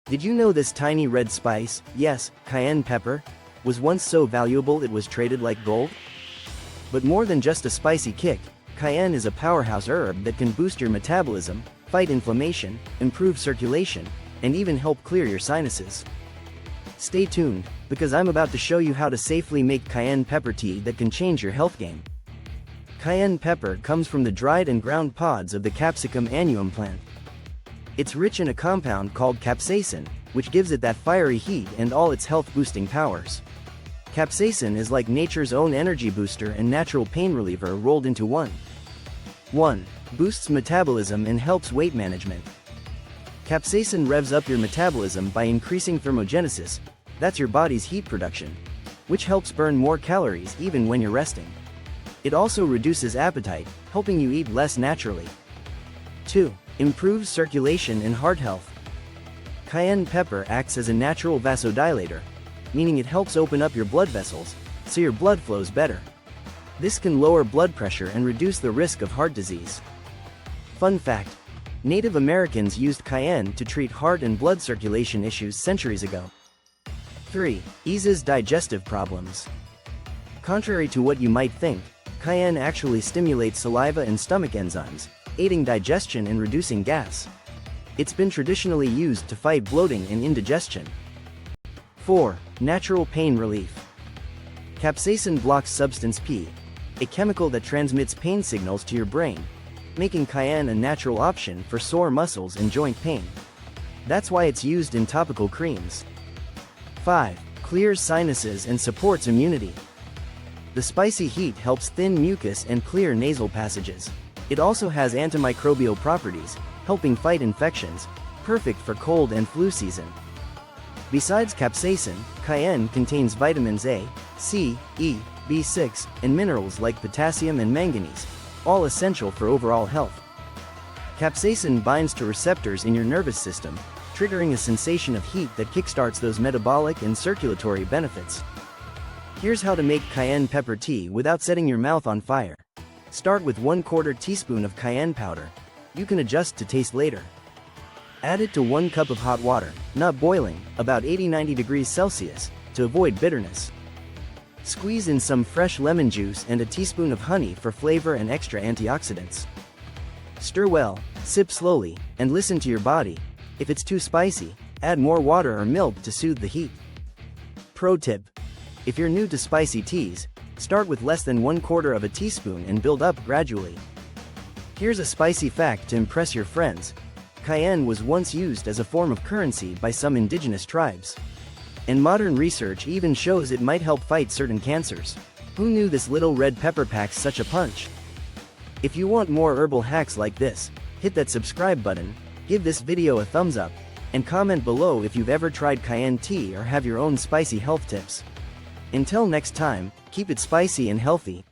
Did you know this tiny red spice, yes, cayenne pepper, was once so valuable it was traded like gold? But more than just a spicy kick, cayenne is a powerhouse herb that can boost your metabolism, fight inflammation, improve circulation, and even help clear your sinuses. Stay tuned, because I'm about to show you how to safely make cayenne pepper tea that can change your health game. Cayenne pepper comes from the dried and ground pods of the Capsicum annuum plant. It's rich in a compound called capsaicin, which gives it that fiery heat and all its health-boosting powers. Capsaicin is like nature's own energy booster and natural pain reliever rolled into one. 1. Boosts metabolism and helps weight management. Capsaicin revs up your metabolism by increasing thermogenesis, that's your body's heat production, which helps burn more calories even when you're resting. It also reduces appetite, helping you eat less naturally. 2. Improves circulation and heart health. Cayenne pepper acts as a natural vasodilator, meaning it helps open up your blood vessels, so your blood flows better. This can lower blood pressure and reduce the risk of heart disease. Fun fact: Native Americans used cayenne to treat heart and blood circulation issues centuries ago. 3. Eases digestive problems. Contrary to what you might think, cayenne actually stimulates saliva and stomach enzymes, aiding digestion and reducing gas. It's been traditionally used to fight bloating and indigestion. 4. Natural pain relief. Capsaicin blocks substance P, a chemical that transmits pain signals to your brain, making cayenne a natural option for sore muscles and joint pain. That's why it's used in topical creams. 5. Clears sinuses and supports immunity. The spicy heat helps thin mucus and clear nasal passages. It also has antimicrobial properties, helping fight infections, perfect for cold and flu season. Besides capsaicin, cayenne contains vitamins A, C, E, B6, and minerals like potassium and manganese, all essential for overall health. Capsaicin binds to receptors in your nervous system, triggering a sensation of heat that kickstarts those metabolic and circulatory benefits. Here's how to make cayenne pepper tea without setting your mouth on fire. Start with 1/4 teaspoon of cayenne powder. You can adjust to taste later. Add it to 1 cup of hot water, not boiling, about 80–90 degrees Celsius, to avoid bitterness. Squeeze in some fresh lemon juice and a teaspoon of honey for flavor and extra antioxidants. Stir well, sip slowly, and listen to your body. If it's too spicy, add more water or milk to soothe the heat. Pro tip: if you're new to spicy teas, start with less than 1/4 of a teaspoon and build up gradually. Here's a spicy fact to impress your friends: cayenne was once used as a form of currency by some indigenous tribes. And modern research even shows it might help fight certain cancers. Who knew this little red pepper packs such a punch? If you want more herbal hacks like this, hit that subscribe button, give this video a thumbs up, and comment below if you've ever tried cayenne tea or have your own spicy health tips. Until next time, keep it spicy and healthy.